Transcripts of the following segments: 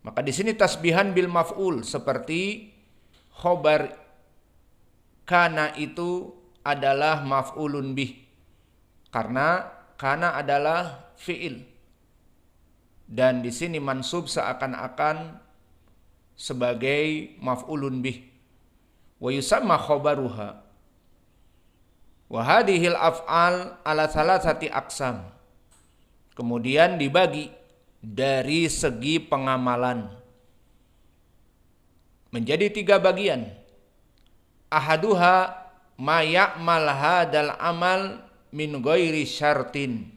Maka di sini tasbihan bil maf'ul seperti khobar kana itu adalah maf'ulun bih. Karena kana adalah fi'il. Dan di sini mansub seakan-akan sebagai maf'ulun bih. Wa yusamma khobaruha. Wa hadhil af'al ala salasati aqsam. Kemudian dibagi dari segi pengamalan menjadi 3 bagian. Ahaduha ma ya'mal hadal amal min ghairi syartin.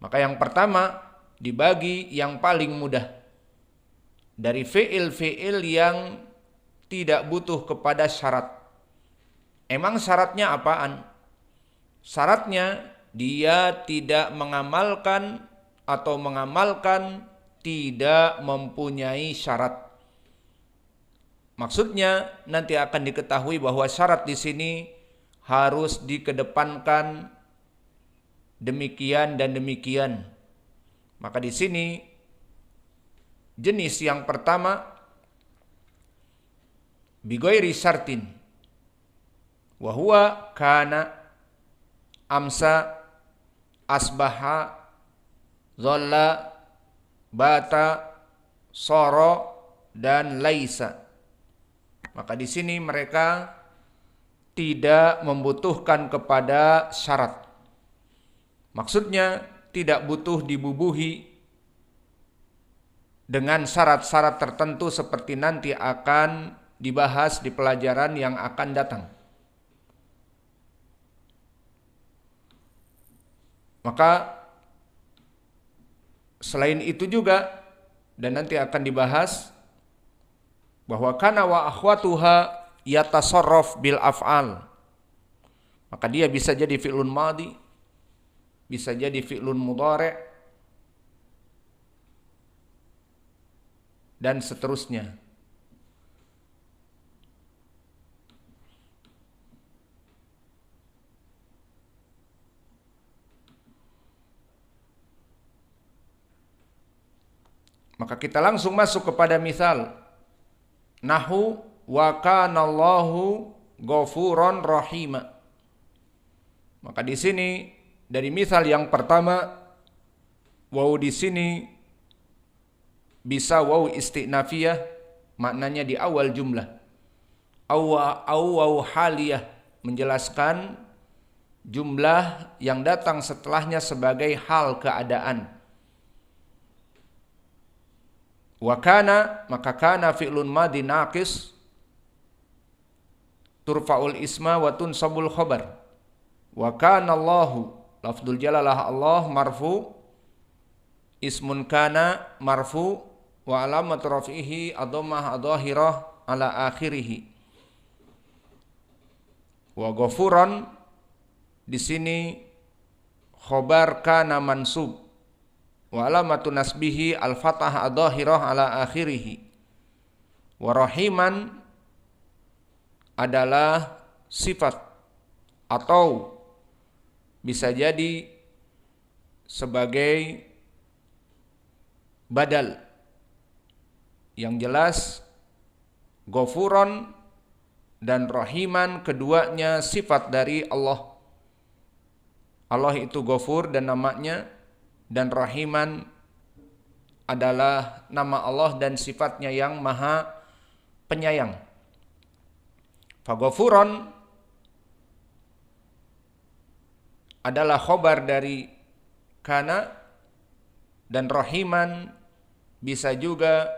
Maka yang pertama dibagi yang paling mudah dari fi'il-fi'il yang tidak butuh kepada syarat. Emang syaratnya apaan? Syaratnya dia tidak mengamalkan atau mengamalkan tidak mempunyai syarat. Maksudnya nanti akan diketahui bahwa syarat di sini harus dikedepankan demikian dan demikian. Maka di sini jenis yang pertama bighairi syartin wa huwa kana, amsa, asbaha, dhalla, bata, soro, dan laisa. Maka di sini mereka tidak membutuhkan kepada syarat. Maksudnya tidak butuh dibubuhi dengan syarat-syarat tertentu seperti nanti akan dibahas di pelajaran yang akan datang. Maka selain itu juga, dan nanti akan dibahas, bahwa kana wa akhwatuha yatasarraf bil af'al. Maka dia bisa jadi fi'lun madhi, bisa jadi fi'lun mudhari', dan seterusnya. Maka kita langsung masuk kepada misal. Nahu wa kanallahu ghafuran rahima. Maka di sini dari misal yang pertama, waw di sini bisa waw istinafiyah, maknanya di awal jumlah. Waw haliyah, menjelaskan jumlah yang datang setelahnya sebagai hal keadaan. Wa kana, maka kana fi'lun madhi naqis turfa'ul isma wa tunsabul khabar. Wa kana Allahu, lafdzul jalalah Allah marfu, ismun kana marfu, wa alamat raf'ihi ad-dhammah adh-dhahirah ala akhirih. Wa ghafuran di sini khabar kana mansub, wa alamatu nasbihi al-fathah adh-dhahirah ala akhirih. Wa rahiman adalah sifat atau bisa jadi sebagai badal. Yang jelas ghafuran dan rahiman keduanya sifat dari Allah. Allah itu ghafur dan namanya, dan rahiman adalah nama Allah dan sifatnya yang maha penyayang. Faghafuran adalah khobar dari kana, dan rahiman bisa juga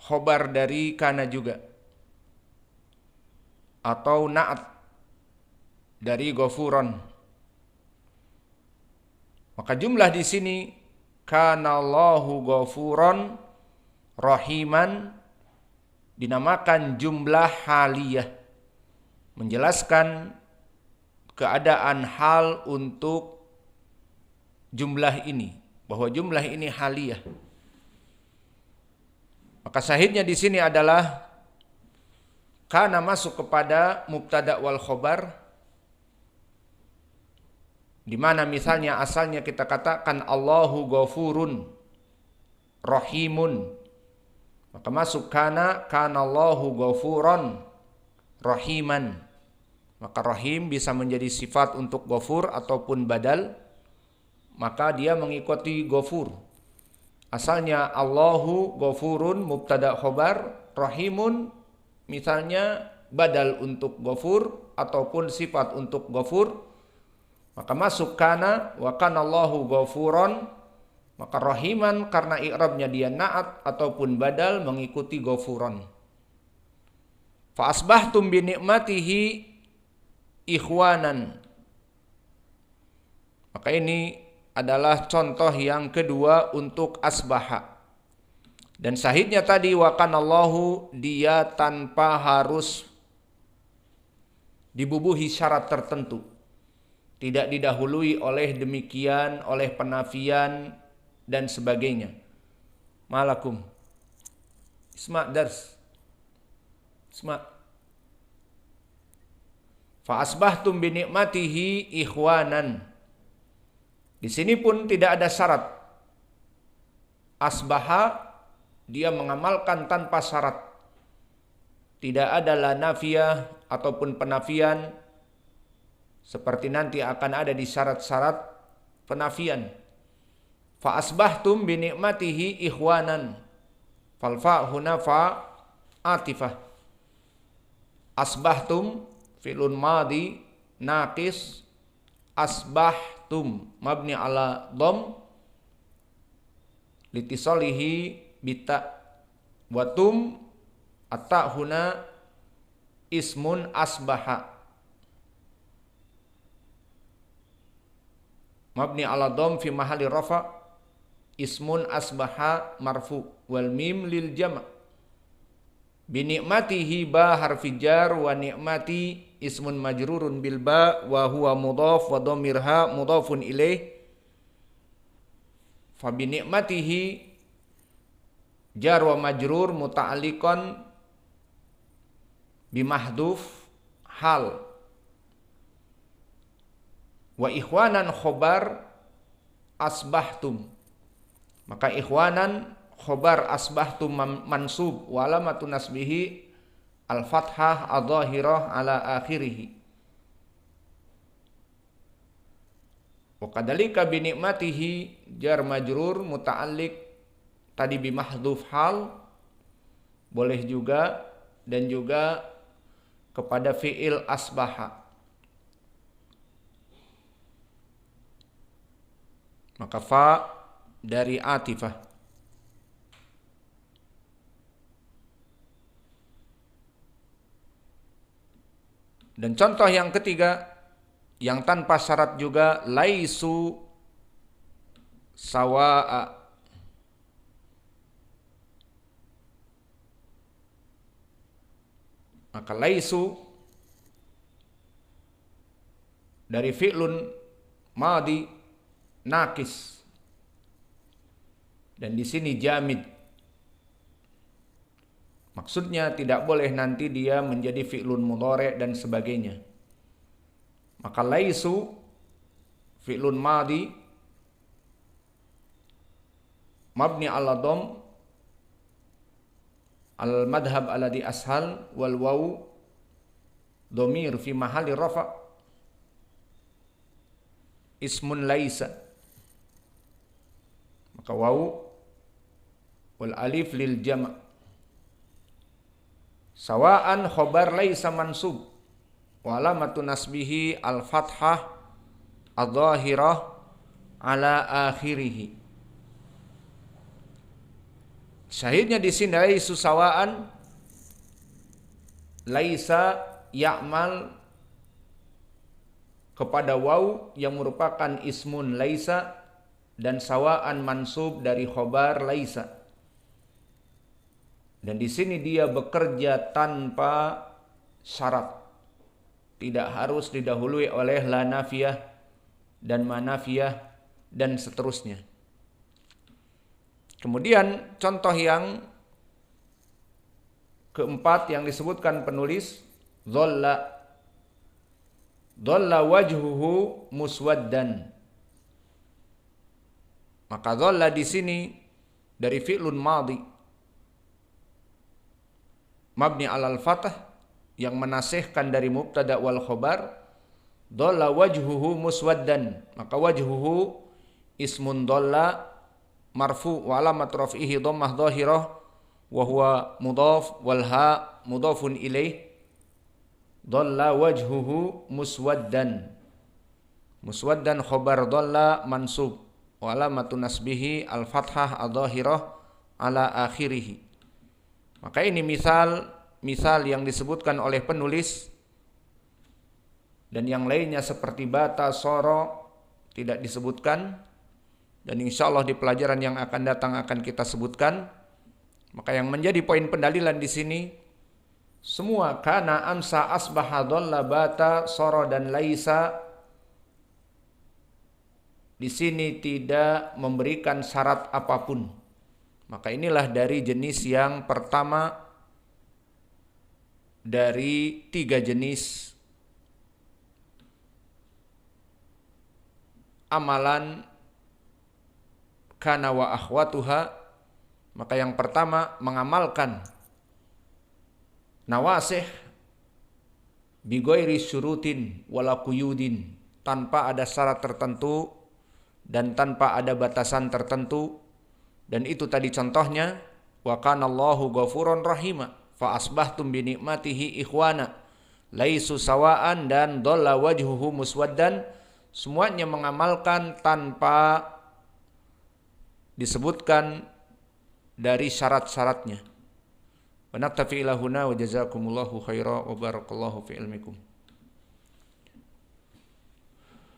khobar dari kana juga, atau na'at dari ghafuran. Maka jumlah di sini kana Allahu ghafuran rahiman dinamakan jumlah haliyah, menjelaskan keadaan hal untuk jumlah ini, bahwa jumlah ini haliyah. Maka syahidnya di sini adalah kana masuk kepada mubtada wal khobar Di mana misalnya asalnya kita katakan Allahu ghafurun rahimun, maka masuk kana Allahu ghafuron rahiman. Maka rahim bisa menjadi sifat untuk ghafur ataupun badal, maka dia mengikuti ghafur. Asalnya Allahu ghafurun mubtada khobar, rahimun misalnya badal untuk ghafur ataupun sifat untuk ghafur, maka masuk kana wa kana Allahu ghafuron, maka rahiman karena i'rabnya dia na'at ataupun badal mengikuti ghafuron. Fa asbahtum bi ni'matihi ikhwanan. Maka ini adalah contoh yang kedua untuk asbaha. Dan sahidnya tadi wa kanallahu, dia tanpa harus dibubuhi syarat tertentu. Tidak didahului oleh demikian, oleh penafian dan sebagainya. Malakum. Isma' dars. Isma'. Fa asbahtum bi ni'matihi ikhwanan. Di sini pun tidak ada syarat. Asbaha dia mengamalkan tanpa syarat. Tidak ada la nafiyah ataupun penafian seperti nanti akan ada di syarat-syarat penafian. Fa asbahtum bi ni'matihi ikhwanan. Fal fa huna fa atifah. Asbahtum fi'lun madi naqis, asbahtum mabni ala dham litisalihi bita watum atta huna ismun asbaha mabni ala dham fi mahalli rafa, ismun asbaha marfu wal mim lil jama'. Bi ni'matihi ba harfi jar wa ni'mati ismun majrurun bil ba wa huwa mudhaf wa dhamirha mudhafun ilaih. Fa bi ni'matihi jar wa majrur muta'alliqan bi mahdhuf hal. Wa ikhwanan khobar asbahtum. Maka ikhwanan khobar asbahtum mansub wa alamatun nasbihi al-fathah adh-dhahirah ala akhirih. Wa kadzalika bi ni'matihi jar majrur muta'alliq tadi bi mahdhuf hal boleh juga, dan juga kepada fi'il asbaha. Maka fa dari atifah. Dan contoh yang ketiga yang tanpa syarat juga laisu sawa'a. Maka laisu dari fi'lun madi nakis, dan di sini jamid. Maksudnya tidak boleh nanti dia menjadi fi'lun mudhari' dan sebagainya. Maka laisu fi'lun madi mabni ala dham al madhab alladhi ashal wal waw dhamir fi mahalli rafa ismun laisa. Maka waw wal alif lil jama'. Sawa'an khobar laisa mansub wa alamatu nasbihi al-fathah adh-dhahirah ala akhirih. Syahidnya di sini laisu sawa'an, laisa ya'mal kepada waw yang merupakan ismun laisa, dan sawa'an mansub dari khobar laisa. Dan di sini dia bekerja tanpa syarat. Tidak harus didahului oleh la nafiyah dan ma nafiyah dan seterusnya. Kemudian contoh yang keempat yang disebutkan penulis, dhalla Dhalla wajhuhu muswaddan. Maka dhalla di sini dari fi'lun madhi mabni alal fathah yang menasihkan dari mubtada wal khobar. Dhalla wajhuhu muswaddan. Maka wajhuhu ismun dhalla marfu wa alamat raf'ihi dhammah dhahirah wa huwa mudhaf wal ha mudhafun ilaih. Dhalla wajhuhu muswaddan. Muswaddan khobar dhalla mansub wa alamatun nasbihi al-fathah adh-dhahirah ala akhirih. Maka ini misal yang disebutkan oleh penulis, dan yang lainnya seperti bata, soro tidak disebutkan, dan insya Allah di pelajaran yang akan datang akan kita sebutkan. Maka yang menjadi poin pendalilan di sini semua kana, amsa, asbaha, dhalla, bata, soro dan laisa di sini tidak memberikan syarat apapun. Maka inilah dari jenis yang pertama dari 3 jenis amalan kana wa akhwatuha. Maka yang pertama mengamalkan nawasih bi ghairi syurutin wala quyudin, tanpa ada syarat tertentu dan tanpa ada batasan tertentu. Dan itu tadi contohnya, wa kana Allahu ghafurur rahima fa asbahtum bi nikmatihi ikhwana laisu sawaan dan dhalla wajhuhu muswaddan. Semuanya mengamalkan tanpa disebutkan dari syarat-syaratnya. Wa naktafi ila huna wa jazakumullahu khaira wa barakallahu fi ilmikum.